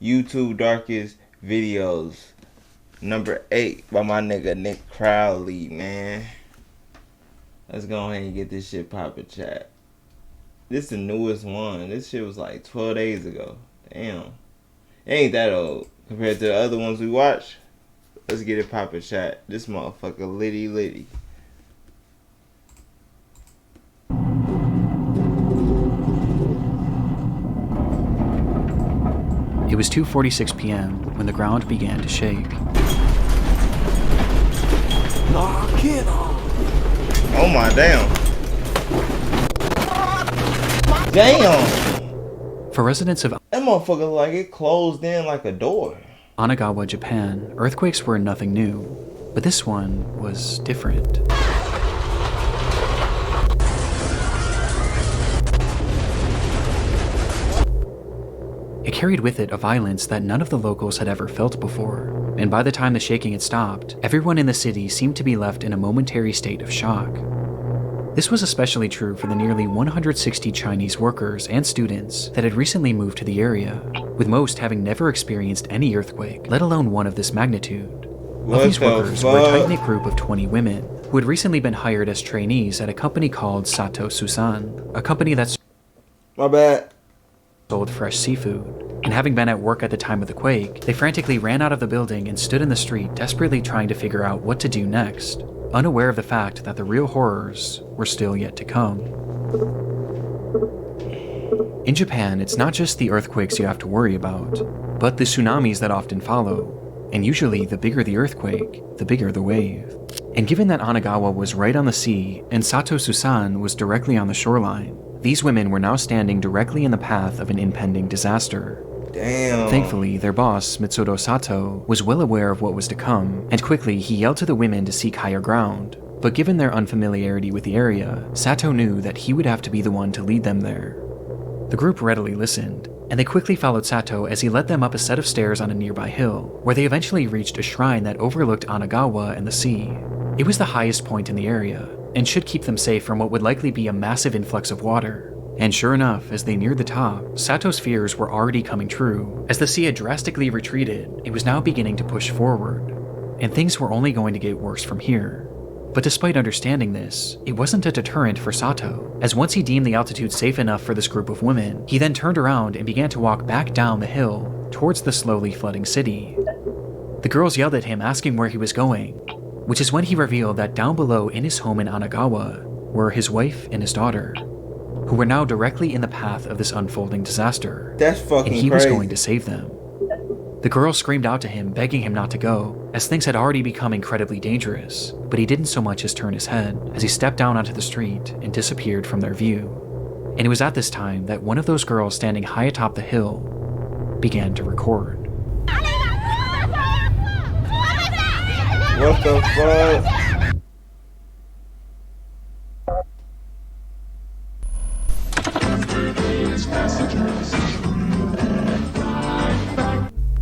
YouTube darkest videos. Number 8 by my nigga Nick Crowley, man. Let's go ahead and get this shit poppin', chat. This is the newest one. This shit was like 12 days ago. Damn. It ain't that old compared to the other ones we watched. Let's get it poppin', chat. This motherfucker litty litty. It was 2:46 p.m. when the ground began to shake. Oh my damn. Damn. For residents of That motherfucker like it closed in like a door. Onagawa, Japan, earthquakes were nothing new, but this one was different. It carried with it a violence that none of the locals had ever felt before, and by the time the shaking had stopped, everyone in the city seemed to be left in a momentary state of shock. This was especially true for the nearly 160 Chinese workers and students that had recently moved to the area, with most having never experienced any earthquake, let alone one of this magnitude. Of these workers were a tight-knit group of 20 women who had recently been hired as trainees at a company called Sato Susan, a company that sold fresh seafood. And having been at work at the time of the quake, they frantically ran out of the building and stood in the street desperately trying to figure out what to do next, unaware of the fact that the real horrors were still yet to come. In Japan, it's not just the earthquakes you have to worry about, but the tsunamis that often follow, and usually the bigger the earthquake, the bigger the wave. And given that Onagawa was right on the sea and Sato Susan was directly on the shoreline, these women were now standing directly in the path of an impending disaster. Damn. Thankfully, their boss, Mitsudo Sato, was well aware of what was to come, and quickly he yelled to the women to seek higher ground. But given their unfamiliarity with the area, Sato knew that he would have to be the one to lead them there. The group readily listened, and they quickly followed Sato as he led them up a set of stairs on a nearby hill, where they eventually reached a shrine that overlooked Onagawa and the sea. It was the highest point in the area, and should keep them safe from what would likely be a massive influx of water. And sure enough, as they neared the top, Sato's fears were already coming true. As the sea had drastically retreated, it was now beginning to push forward, and things were only going to get worse from here. But despite understanding this, it wasn't a deterrent for Sato, as once he deemed the altitude safe enough for this group of women, he then turned around and began to walk back down the hill towards the slowly flooding city. The girls yelled at him asking where he was going, which is when he revealed that down below in his home in Onagawa were his wife and his daughter, who were now directly in the path of this unfolding disaster. That's fucking and he crazy. was going to save them. The girl screamed out to him, begging him not to go, as things had already become incredibly dangerous, but he didn't so much as turn his head as he stepped down onto the street and disappeared from their view. And it was at this time that one of those girls standing high atop the hill began to record. What the fuck?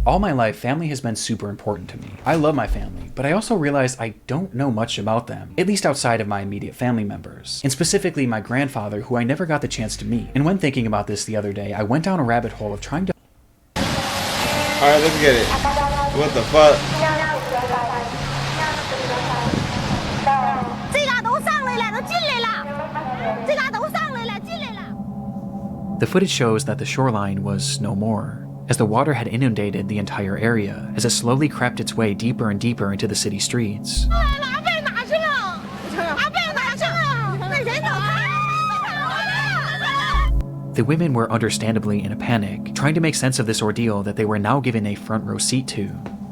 All my life, family has been super important to me. I love my family, but I also realize I don't know much about them, at least outside of my immediate family members, and specifically my grandfather, who I never got the chance to meet. And when thinking about this the other day, I went down a rabbit hole of trying to... Alright, let's get it. What the fuck? The footage shows that the shoreline was no more, as the water had inundated the entire area as it slowly crept its way deeper and deeper into the city streets. The women were understandably in a panic, trying to make sense of this ordeal that they were now given a front row seat to.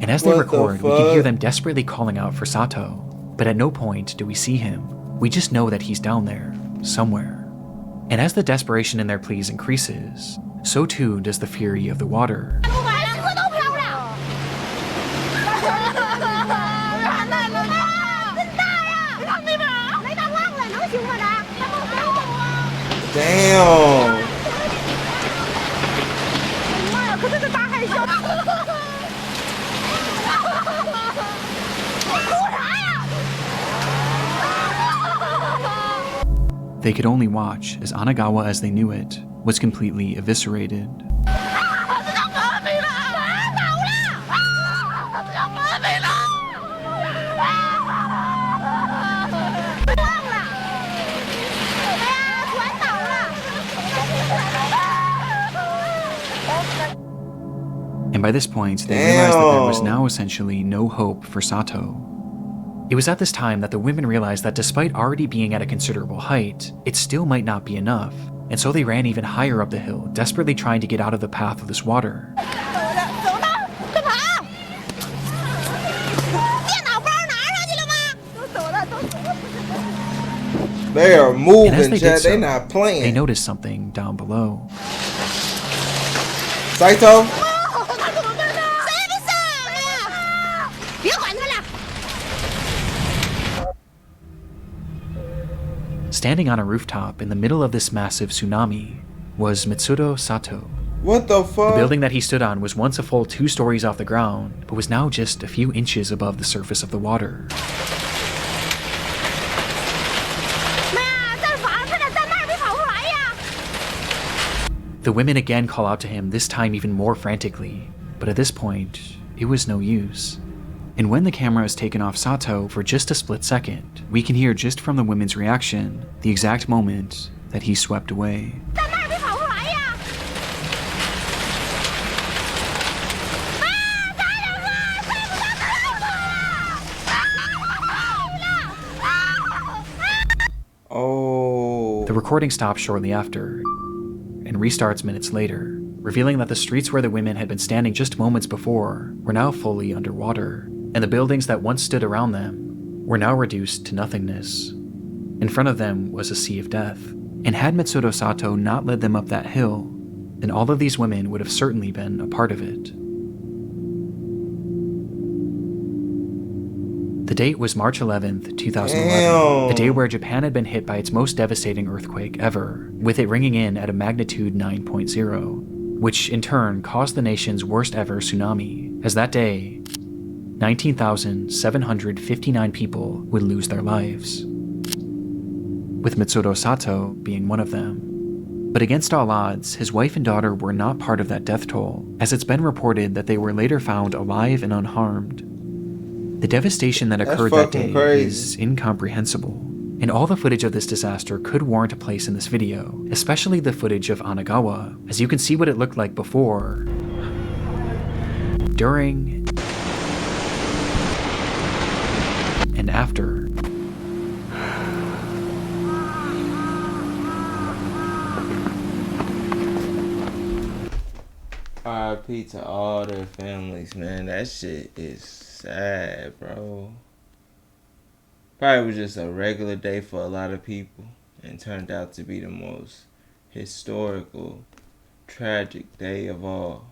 And as they record, we can hear them desperately calling out for Sato. But at no point do we see him. We just know that he's down there, somewhere. And as the desperation in their pleas increases, so too does the fury of the water. Damn. They could only watch as Onagawa as they knew it was completely eviscerated. And by this point, they realized that there was now essentially no hope for Sato. It was at this time that the women realized that despite already being at a considerable height, it still might not be enough, and so they ran even higher up the hill, desperately trying to get out of the path of this water. They are moving, and as they did so, they're not playing. They noticed something down below. Saito? Standing on a rooftop in the middle of this massive tsunami was Mitsuro Sato. What the fuck? The building that he stood on was once a full 2 stories off the ground, but was now just a few inches above the surface of the water. The women again call out to him, this time even more frantically, but at this point, it was no use. And when the camera is taken off Sato for just a split second, we can hear just from the women's reaction the exact moment that he swept away. Oh. The recording stops shortly after and restarts minutes later, revealing that the streets where the women had been standing just moments before were now fully underwater, and the buildings that once stood around them were now reduced to nothingness. In front of them was a sea of death, and had Mitsuro Sato not led them up that hill, then all of these women would have certainly been a part of it. The date was March 11th, 2011, a day where Japan had been hit by its most devastating earthquake ever, with it ringing in at a magnitude 9.0, which in turn caused the nation's worst ever tsunami, as that day, 19,759 people would lose their lives, with Mitsuro Sato being one of them. But against all odds, his wife and daughter were not part of that death toll, as it's been reported that they were later found alive and unharmed. The devastation that occurred that day is incomprehensible, and all the footage of this disaster could warrant a place in this video, especially the footage of Anagawa, as you can see what it looked like before, during, and after. RIP to all their families, man. That shit is sad, bro. Probably was just a regular day for a lot of people and turned out to be the most historical, tragic day of all.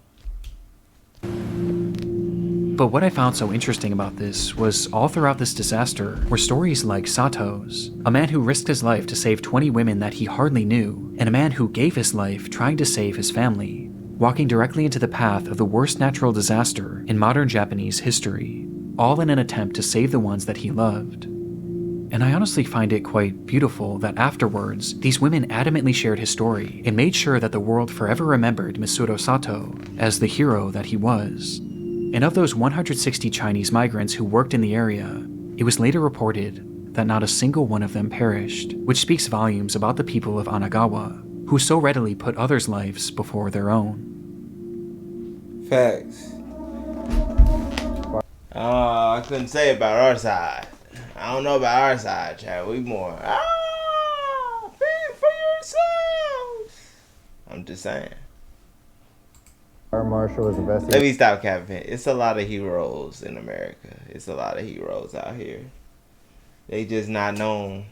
But what I found so interesting about this was all throughout this disaster were stories like Sato's, a man who risked his life to save 20 women that he hardly knew, and a man who gave his life trying to save his family, walking directly into the path of the worst natural disaster in modern Japanese history, all in an attempt to save the ones that he loved. And I honestly find it quite beautiful that afterwards, these women adamantly shared his story and made sure that the world forever remembered Mitsuro Sato as the hero that he was. And of those 160 Chinese migrants who worked in the area, it was later reported that not a single one of them perished, which speaks volumes about the people of Anagawa, who so readily put others' lives before their own. Facts. I couldn't say about our side. I don't know about our side, Chad. We more, fend for yourselves. I'm just saying. Fire marshal is investigating. Let me stop capping. It's a lot of heroes in America. It's a lot of heroes out here. They just not known.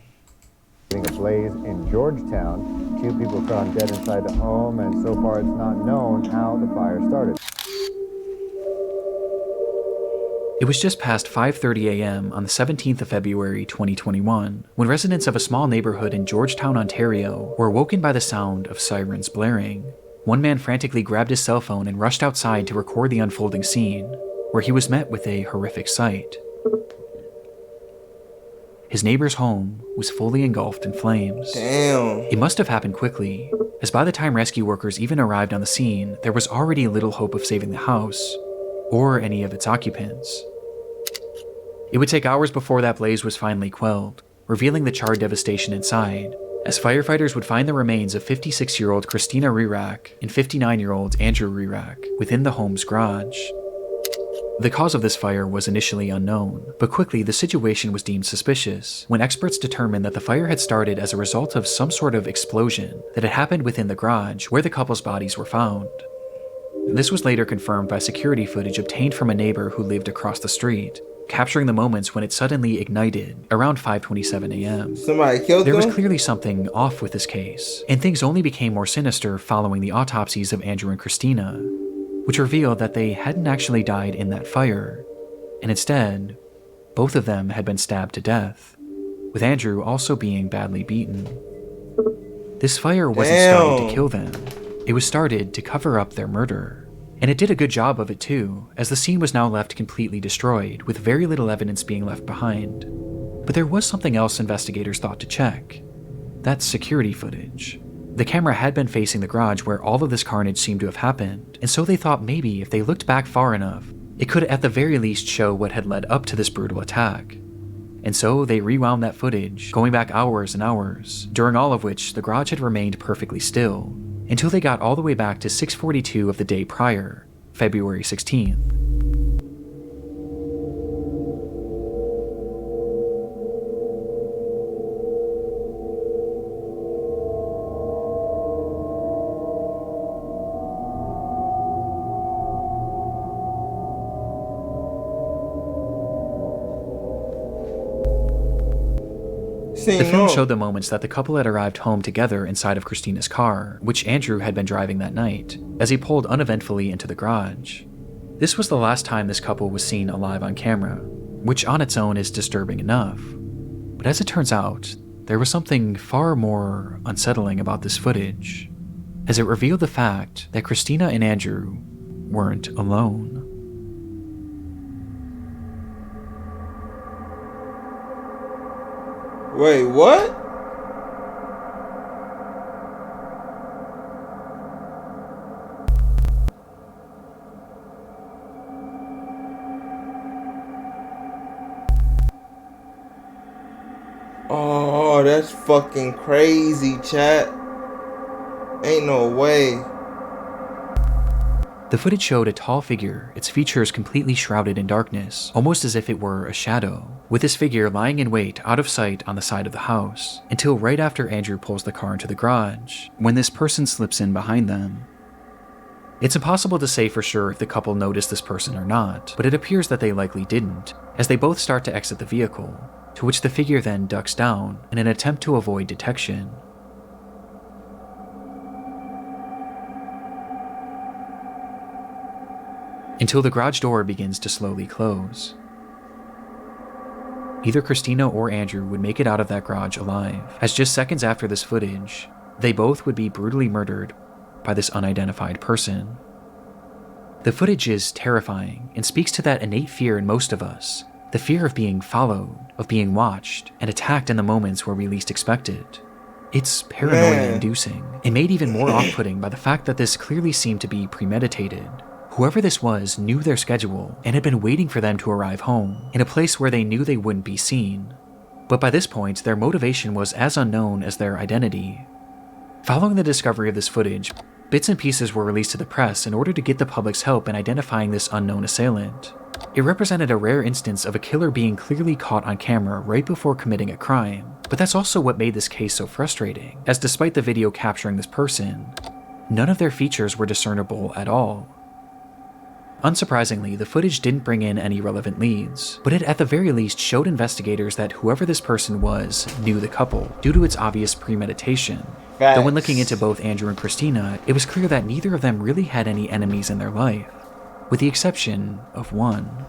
A blaze in Georgetown. 2 people found dead inside the home, and so far it's not known how the fire started. It was just past 5:30 a.m. on the 17th of February 2021 when residents of a small neighborhood in Georgetown, Ontario were woken by the sound of sirens blaring. One man frantically grabbed his cell phone and rushed outside to record the unfolding scene, where he was met with a horrific sight. His neighbor's home was fully engulfed in flames. Damn. It must have happened quickly, as by the time rescue workers even arrived on the scene, there was already little hope of saving the house, or any of its occupants. It would take hours before that blaze was finally quelled, revealing the charred devastation inside, as firefighters would find the remains of 56-year-old Christina Rerak and 59-year-old Andrew Rerak within the home's garage. The cause of this fire was initially unknown, but quickly the situation was deemed suspicious when experts determined that the fire had started as a result of some sort of explosion that had happened within the garage where the couple's bodies were found. This was later confirmed by security footage obtained from a neighbor who lived across the street, capturing the moments when it suddenly ignited around 5:27 a.m. Somebody killed them? There was clearly something off with this case, and things only became more sinister following the autopsies of Andrew and Christina, which revealed that they hadn't actually died in that fire, and instead, both of them had been stabbed to death, with Andrew also being badly beaten. This fire wasn't started to kill them, it was started to cover up their murder. And it did a good job of it too, as the scene was now left completely destroyed, with very little evidence being left behind. But there was something else investigators thought to check. That's security footage. The camera had been facing the garage where all of this carnage seemed to have happened, and so they thought maybe if they looked back far enough, it could at the very least show what had led up to this brutal attack. And so they rewound that footage, going back hours and hours, during all of which the garage had remained perfectly still, until they got all the way back to 6:42 of the day prior, February 16th. The film showed the moments that the couple had arrived home together inside of Christina's car, which Andrew had been driving that night, as he pulled uneventfully into the garage. This was the last time this couple was seen alive on camera, which on its own is disturbing enough. But as it turns out, there was something far more unsettling about this footage, as it revealed the fact that Christina and Andrew weren't alone. Wait, what? Oh, that's fucking crazy, chat. Ain't no way. The footage showed a tall figure, its features completely shrouded in darkness, almost as if it were a shadow, with this figure lying in wait out of sight on the side of the house, until right after Andrew pulls the car into the garage, when this person slips in behind them. It's impossible to say for sure if the couple noticed this person or not, but it appears that they likely didn't, as they both start to exit the vehicle, to which the figure then ducks down in an attempt to avoid detection. Until the garage door begins to slowly close. Neither Christina or Andrew would make it out of that garage alive, as just seconds after this footage, they both would be brutally murdered by this unidentified person. The footage is terrifying and speaks to that innate fear in most of us, the fear of being followed, of being watched, and attacked in the moments where we least expect it. It's paranoia-inducing, and made even more off-putting by the fact that this clearly seemed to be premeditated. Whoever this was knew their schedule and had been waiting for them to arrive home, in a place where they knew they wouldn't be seen. But by this point, their motivation was as unknown as their identity. Following the discovery of this footage, bits and pieces were released to the press in order to get the public's help in identifying this unknown assailant. It represented a rare instance of a killer being clearly caught on camera right before committing a crime, but that's also what made this case so frustrating, as despite the video capturing this person, none of their features were discernible at all. Unsurprisingly, the footage didn't bring in any relevant leads, but it at the very least showed investigators that whoever this person was knew the couple, due to its obvious premeditation. Facts. Though when looking into both Andrew and Christina, it was clear that neither of them really had any enemies in their life, with the exception of one.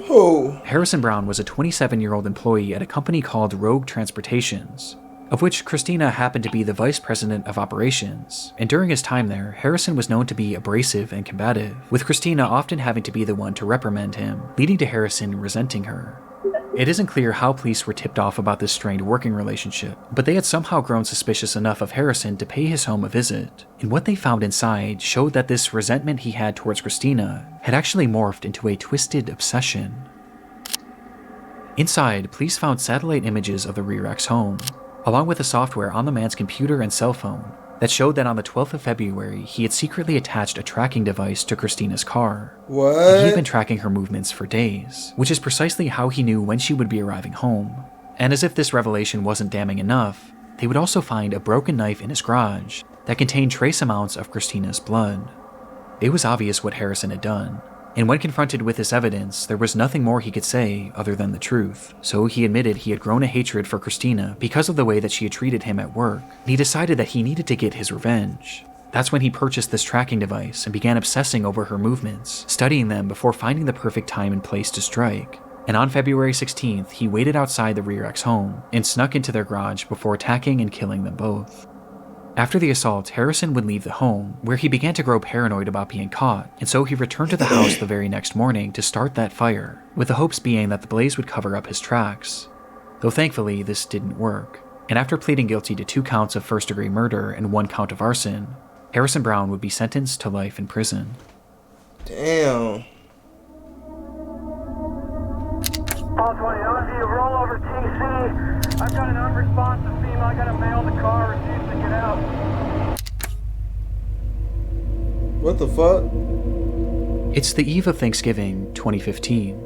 Who? Harrison Brown was a 27-year-old employee at a company called Rogue Transportations, of which Christina happened to be the vice president of operations, and during his time there, Harrison was known to be abrasive and combative, with Christina often having to be the one to reprimand him, leading to Harrison resenting her. It isn't clear how police were tipped off about this strained working relationship, but they had somehow grown suspicious enough of Harrison to pay his home a visit, and what they found inside showed that this resentment he had towards Christina had actually morphed into a twisted obsession. Inside, police found satellite images of the Rerak's home, along with the software on the man's computer and cell phone that showed that on the 12th of February, he had secretly attached a tracking device to Christina's car. What? And he had been tracking her movements for days, which is precisely how he knew when she would be arriving home. And as if this revelation wasn't damning enough, they would also find a broken knife in his garage that contained trace amounts of Christina's blood. It was obvious what Harrison had done, and when confronted with this evidence, there was nothing more he could say other than the truth. So he admitted he had grown a hatred for Christina because of the way that she had treated him at work, and he decided that he needed to get his revenge. That's when he purchased this tracking device and began obsessing over her movements, studying them before finding the perfect time and place to strike. And on February 16th, he waited outside the Rearx home and snuck into their garage before attacking and killing them both. After the assault, Harrison would leave the home, where he began to grow paranoid about being caught, and so he returned to the house the very next morning to start that fire, with the hopes being that the blaze would cover up his tracks. Though thankfully, this didn't work, and after pleading guilty to 2 counts of first-degree murder and 1 count of arson, Harrison Brown would be sentenced to life in prison. Damn. All 20, OSU, roll over TC. I've got an unresponsive female. I got a male in the car refusing to get out. What the fuck? It's the eve of Thanksgiving, 2015.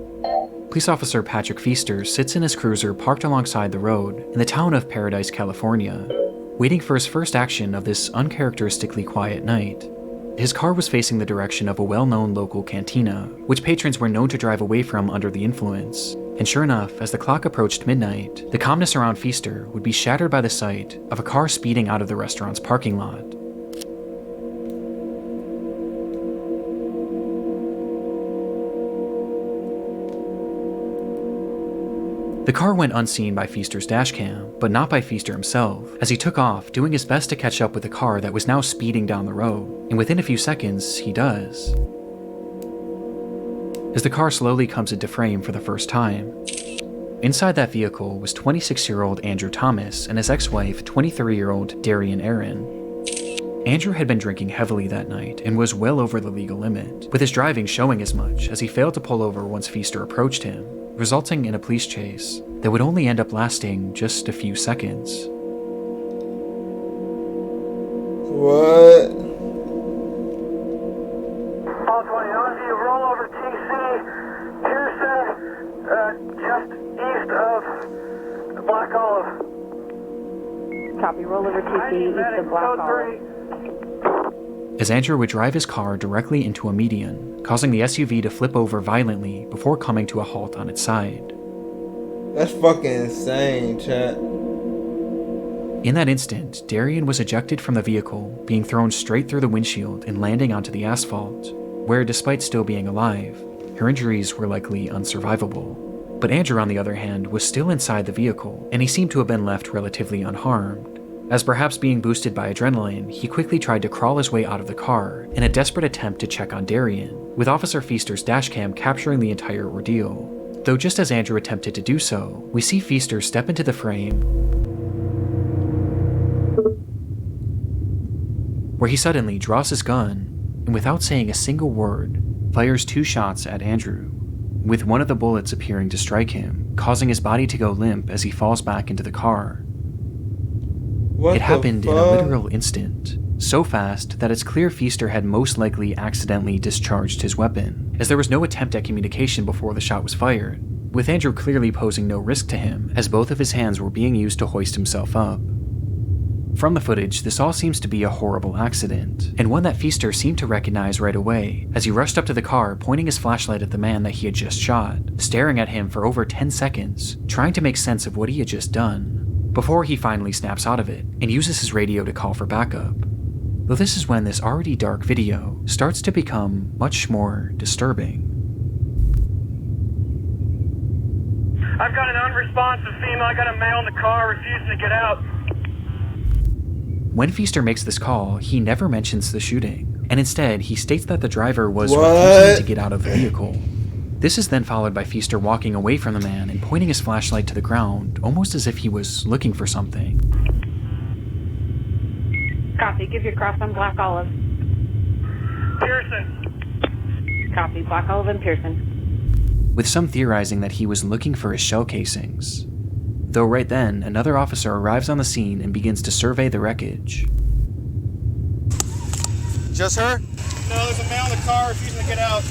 Police officer Patrick Feaster sits in his cruiser parked alongside the road in the town of Paradise, California, waiting for his first action of this uncharacteristically quiet night. His car was facing the direction of a well-known local cantina, which patrons were known to drive away from under the influence. And sure enough, as the clock approached midnight, the calmness around Feaster would be shattered by the sight of a car speeding out of the restaurant's parking lot. The car went unseen by Feaster's dashcam, but not by Feaster himself, as he took off, doing his best to catch up with the car that was now speeding down the road, and within a few seconds, he does. As the car slowly comes into frame for the first time, inside that vehicle was 26-year-old Andrew Thomas and his ex-wife, 23-year-old Darian Aaron. Andrew had been drinking heavily that night and was well over the legal limit, with his driving showing as much as he failed to pull over once Feaster approached him, resulting in a police chase that would only end up lasting just a few seconds. What? All 20, OSU, roll over TC. Pearson, just east of Black Olive. Copy, roll over TC, east of Black Code Olive. 3. As Andrew would drive his car directly into a median, causing the SUV to flip over violently before coming to a halt on its side. That's fucking insane, chat. In that instant, Darian was ejected from the vehicle, being thrown straight through the windshield and landing onto the asphalt, where, despite still being alive, her injuries were likely unsurvivable. But Andrew, on the other hand, was still inside the vehicle, and he seemed to have been left relatively unharmed. As perhaps being boosted by adrenaline, he quickly tried to crawl his way out of the car in a desperate attempt to check on Darian, with Officer Feaster's dashcam capturing the entire ordeal. Though just as Andrew attempted to do so, we see Feaster step into the frame, where he suddenly draws his gun, and without saying a single word, fires 2 shots at Andrew, with one of the bullets appearing to strike him, causing his body to go limp as he falls back into the car. It happened in a literal instant, so fast that it's clear Feaster had most likely accidentally discharged his weapon, as there was no attempt at communication before the shot was fired, with Andrew clearly posing no risk to him, as both of his hands were being used to hoist himself up. From the footage, this all seems to be a horrible accident, and one that Feaster seemed to recognize right away, as he rushed up to the car, pointing his flashlight at the man that he had just shot, staring at him for over 10 seconds, trying to make sense of what he had just done, before he finally snaps out of it and uses his radio to call for backup. Though this is when this already dark video starts to become much more disturbing. I've got an unresponsive female. I got a male in the car refusing to get out. When Feaster makes this call, he never mentions the shooting, and instead he states that the driver was refusing to get out of the vehicle. This is then followed by Feaster walking away from the man and pointing his flashlight to the ground, almost as if he was looking for something. Copy, give your cross on Black Olive. Pearson. Copy, Black Olive and Pearson. With some theorizing that he was looking for his shell casings. Though right then, another officer arrives on the scene and begins to survey the wreckage. Just her? No, there's a male in the car refusing to get out.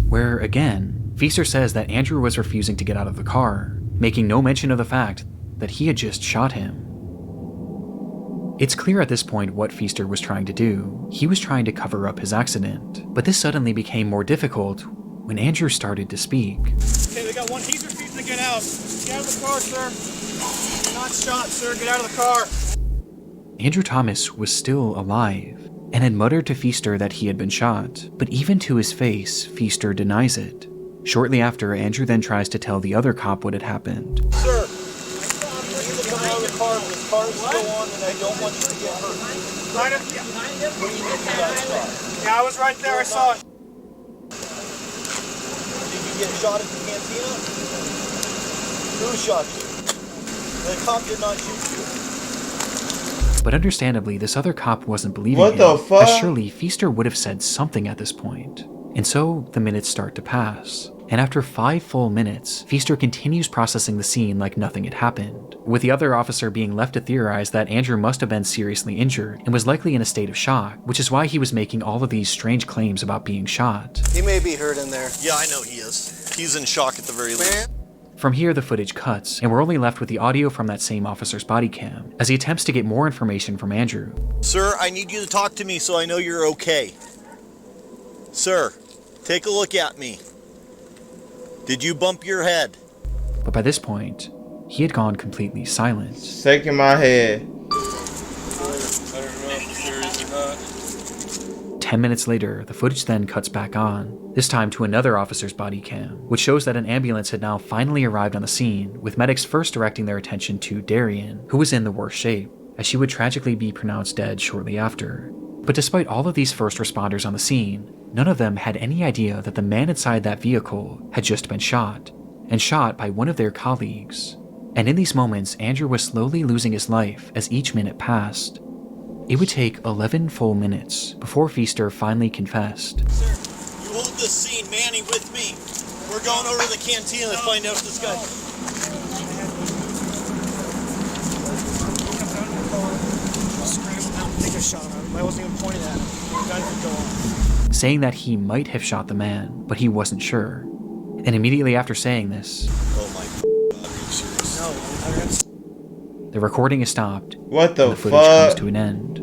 Where, again, Feaster says that Andrew was refusing to get out of the car, making no mention of the fact that he had just shot him. It's clear at this point what Feaster was trying to do. He was trying to cover up his accident, but this suddenly became more difficult when Andrew started to speak. Okay, they got one. He's refusing to get out. Get out of the car, sir. You're not shot, sir. Get out of the car. Andrew Thomas was still alive and had muttered to Feaster that he had been shot, but even to his face, Feaster denies it. Shortly after, Andrew then tries to tell the other cop what had happened. Sir, you need to come out of the car. This car is still on, and I don't want you to get hurt. What do you think about that? Yeah, I was right there. I saw it. Did you get shot at the cantina? Who shot you? The cop did not shoot you. But understandably, this other cop wasn't believing What him, the fuck? as surely Feaster would have said something at this point. And so, the minutes start to pass. And after 5 full minutes, Feaster continues processing the scene like nothing had happened, with the other officer being left to theorize that Andrew must have been seriously injured and was likely in a state of shock, which is why he was making all of these strange claims about being shot. He may be hurt in there. Yeah, I know he is. He's in shock at the very least. From here, the footage cuts, and we're only left with the audio from that same officer's body cam, as he attempts to get more information from Andrew. Sir, I need you to talk to me so I know you're okay. Sir, take a look at me. Did you bump your head? But by this point, he had gone completely silent. Shaking my head. I don't know if he's serious or not. 10 minutes later, the footage then cuts back on, this time to another officer's body cam, which shows that an ambulance had now finally arrived on the scene, with medics first directing their attention to Darian, who was in the worst shape, as she would tragically be pronounced dead shortly after. But despite all of these first responders on the scene, none of them had any idea that the man inside that vehicle had just been shot, and shot by one of their colleagues. And in these moments, Andrew was slowly losing his life as each minute passed. It would take 11 full minutes before Feaster finally confessed. Sir, you hold this scene, Manny, with me. We're going over to the cantina to find out if this guy... I don't think I shot him. I wasn't even pointing at him. The gun could go off. Saying that he might have shot the man, but he wasn't sure. And immediately after saying this, Oh my God, are you serious? No, the recording is stopped, What the and the footage comes fuck? to an end.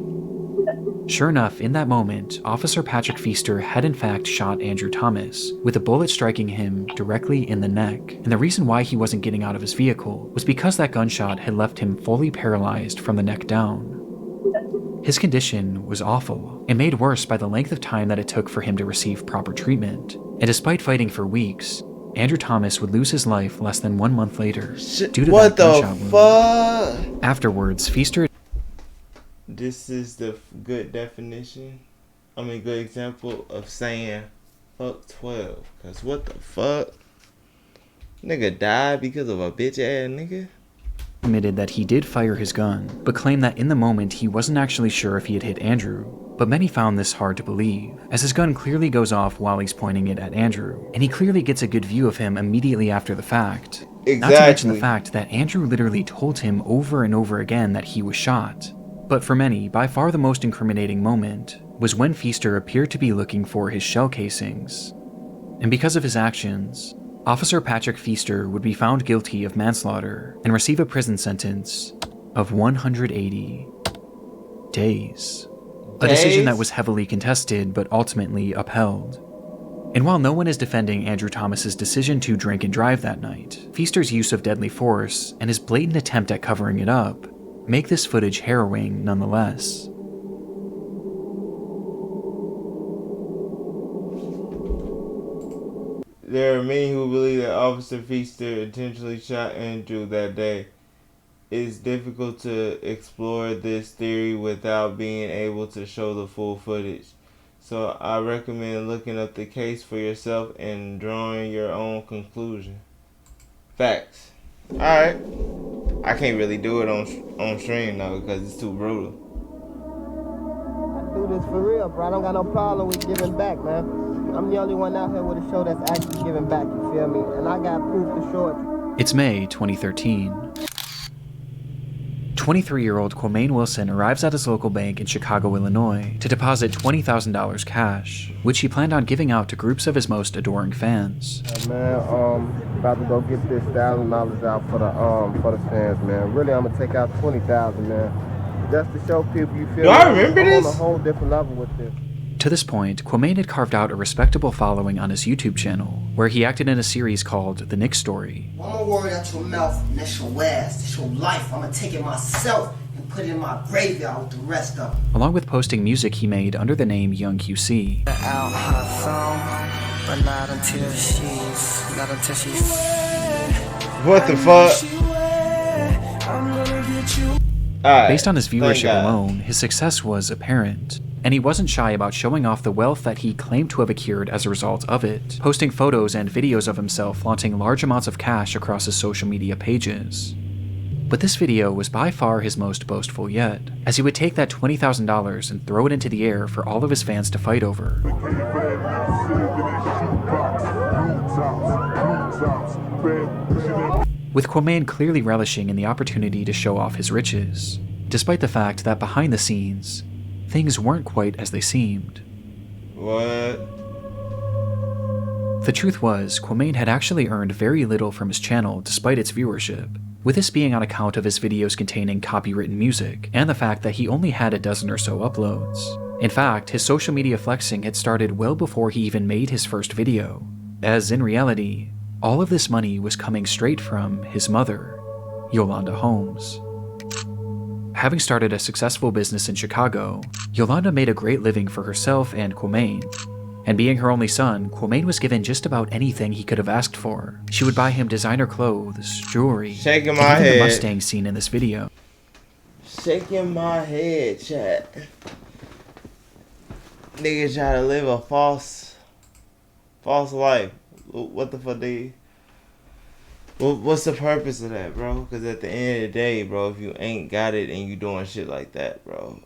Sure enough, in that moment, Officer Patrick Feaster had in fact shot Andrew Thomas, with a bullet striking him directly in the neck. And the reason why he wasn't getting out of his vehicle was because that gunshot had left him fully paralyzed from the neck down. His condition was awful, and made worse by the length of time that it took for him to receive proper treatment. And despite fighting for weeks, Andrew Thomas would lose his life less than 1 month later due to What that the gunshot wound. fuck? Afterwards, Feaster This is the good definition. Good example of saying fuck 12. Cause what the fuck? Nigga died because of a bitch ass nigga? admitted that he did fire his gun, but claimed that in the moment he wasn't actually sure if he had hit Andrew. But many found this hard to believe, as his gun clearly goes off while he's pointing it at Andrew, and he clearly gets a good view of him immediately after the fact. Exactly. Not to mention the fact that Andrew literally told him over and over again that he was shot. But for many, by far the most incriminating moment was when Feaster appeared to be looking for his shell casings. And because of his actions, Officer Patrick Feaster would be found guilty of manslaughter and receive a prison sentence of 180 days. A decision that was heavily contested but ultimately upheld. And while no one is defending Andrew Thomas's decision to drink and drive that night, Feaster's use of deadly force and his blatant attempt at covering it up make this footage harrowing nonetheless. There are many who believe that Officer Feaster intentionally shot Andrew that day. It is difficult to explore this theory without being able to show the full footage. So I recommend looking up the case for yourself and drawing your own conclusion. Facts. Alright. I can't really do it on stream though because it's too brutal. I do this for real, bro. I don't got no problem with giving back, man. I'm the only one out here with a show that's actually giving back, you feel me? And I got proof to show it. It's May 2013. 23-year-old Quamaine Wilson arrives at his local bank in Chicago, Illinois, to deposit $20,000 cash, which he planned on giving out to groups of his most adoring fans. Man, about to go get this $1,000 out for the fans, man. Really, I'm gonna take out 20,000, man. Just to show people you feel. Do I remember this? On a whole different level with this. To this point, Quamaine had carved out a respectable following on his YouTube channel, where he acted in a series called The Nick Story. I'm gonna worry out your mouth, and that's your ass, that's your life. I'm gonna take it myself and put it in my graveyard with the rest of them. Along with posting music he made under the name Young QC. Out her song, but not until she's. What the fuck? Based on his viewership alone, his success was apparent, and he wasn't shy about showing off the wealth that he claimed to have accrued as a result of it, posting photos and videos of himself flaunting large amounts of cash across his social media pages. But this video was by far his most boastful yet, as he would take that $20,000 and throw it into the air for all of his fans to fight over. With Quamaine clearly relishing in the opportunity to show off his riches, despite the fact that behind the scenes, things weren't quite as they seemed. What? The truth was, Quamaine had actually earned very little from his channel despite its viewership, with this being on account of his videos containing copywritten music, and the fact that he only had a dozen or so uploads. In fact, his social media flexing had started well before he even made his first video, as in reality, all of this money was coming straight from his mother, Yolanda Holmes. Having started a successful business in Chicago, Yolanda made a great living for herself and Quamaine. And being her only son, Quamaine was given just about anything he could have asked for. She would buy him designer clothes, jewelry, Shaking and my even the head. Mustang seen in this video. Shaking my head, chat. Niggas try to live a false life. What the fuck they? What's the purpose of that, bro? Because at the end of the day, bro, if you ain't got it and you doing shit like that, bro,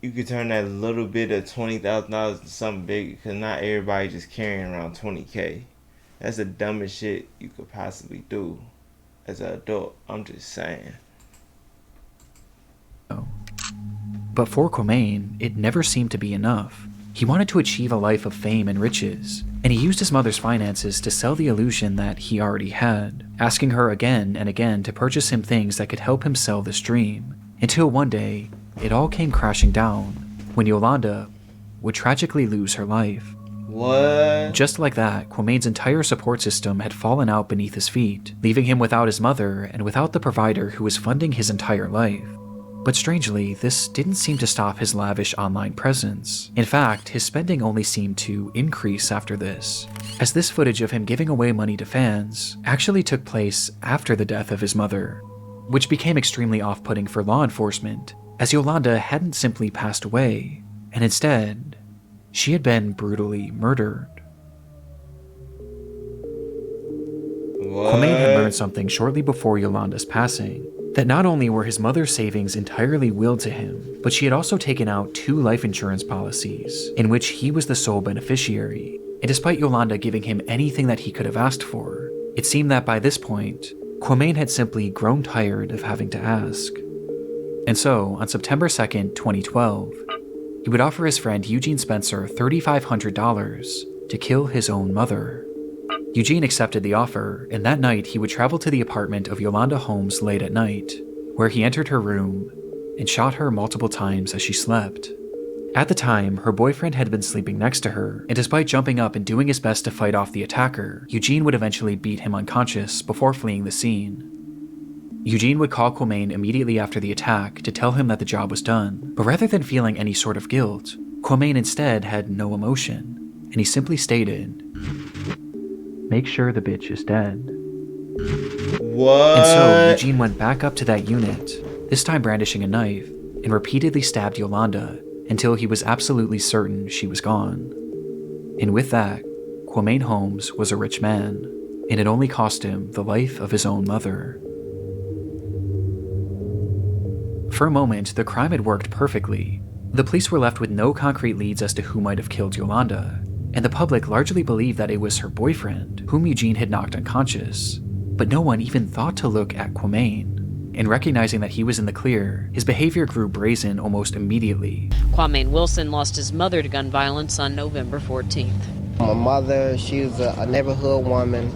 you could turn that little bit of $20,000 into something big. Because not everybody just carrying around $20K. That's the dumbest shit you could possibly do as an adult. I'm just saying. But for Quamaine, it never seemed to be enough. He wanted to achieve a life of fame and riches, and he used his mother's finances to sell the illusion that he already had, asking her again and again to purchase him things that could help him sell this dream, until one day, it all came crashing down, when Yolanda would tragically lose her life. What? Just like that, Quamaine's entire support system had fallen out beneath his feet, leaving him without his mother and without the provider who was funding his entire life. But strangely, this didn't seem to stop his lavish online presence. In fact, his spending only seemed to increase after this, as this footage of him giving away money to fans actually took place after the death of his mother, which became extremely off-putting for law enforcement, as Yolanda hadn't simply passed away, and instead, she had been brutally murdered. What? Quamaine had learned something shortly before Yolanda's passing, that not only were his mother's savings entirely willed to him, but she had also taken out 2 life insurance policies, in which he was the sole beneficiary. And despite Yolanda giving him anything that he could have asked for, it seemed that by this point, Quamaine had simply grown tired of having to ask. And so, on September 2nd, 2012, he would offer his friend Eugene Spencer $3,500 to kill his own mother. Eugene accepted the offer, and that night he would travel to the apartment of Yolanda Holmes late at night, where he entered her room and shot her multiple times as she slept. At the time, her boyfriend had been sleeping next to her, and despite jumping up and doing his best to fight off the attacker, Eugene would eventually beat him unconscious before fleeing the scene. Eugene would call Quamaine immediately after the attack to tell him that the job was done, but rather than feeling any sort of guilt, Quamaine instead had no emotion, and he simply stated, "Make sure the bitch is dead." What? And so Eugene went back up to that unit, this time brandishing a knife, and repeatedly stabbed Yolanda until he was absolutely certain she was gone. And with that, Quamaine Holmes was a rich man, and it only cost him the life of his own mother. For a moment, the crime had worked perfectly. The police were left with no concrete leads as to who might have killed Yolanda, and the public largely believed that it was her boyfriend, whom Eugene had knocked unconscious. But no one even thought to look at Kwame. And recognizing that he was in the clear, his behavior grew brazen almost immediately. Kwame Wilson lost his mother to gun violence on November 14th. My mother, she was a neighborhood woman.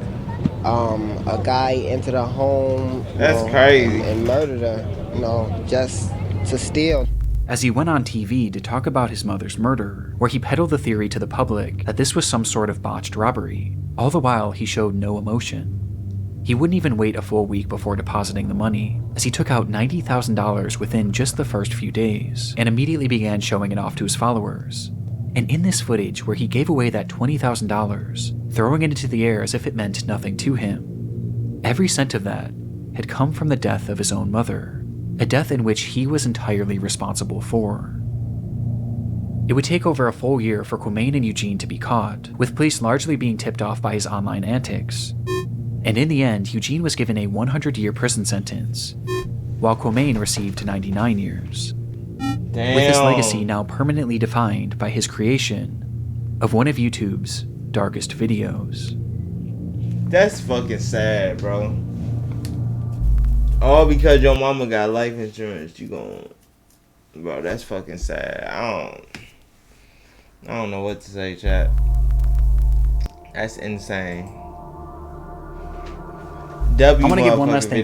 A guy entered her home. That's crazy. And murdered her, just to steal. As he went on TV to talk about his mother's murder, where he peddled the theory to the public that this was some sort of botched robbery, all the while he showed no emotion. He wouldn't even wait a full week before depositing the money, as he took out $90,000 within just the first few days, and immediately began showing it off to his followers. And in this footage where he gave away that $20,000, throwing it into the air as if it meant nothing to him, every cent of that had come from the death of his own mother, a death in which he was entirely responsible for. It would take over a full year for Kwame and Eugene to be caught, with police largely being tipped off by his online antics. And in the end, Eugene was given a 100-year prison sentence, while Kwame received 99 years. Damn. With his legacy now permanently defined by his creation of one of YouTube's darkest videos. That's fucking sad, bro. All because your mama got life insurance, you gon'... Bro, that's fucking sad. I don't know what to say, chat. That's insane. I want to give one last thank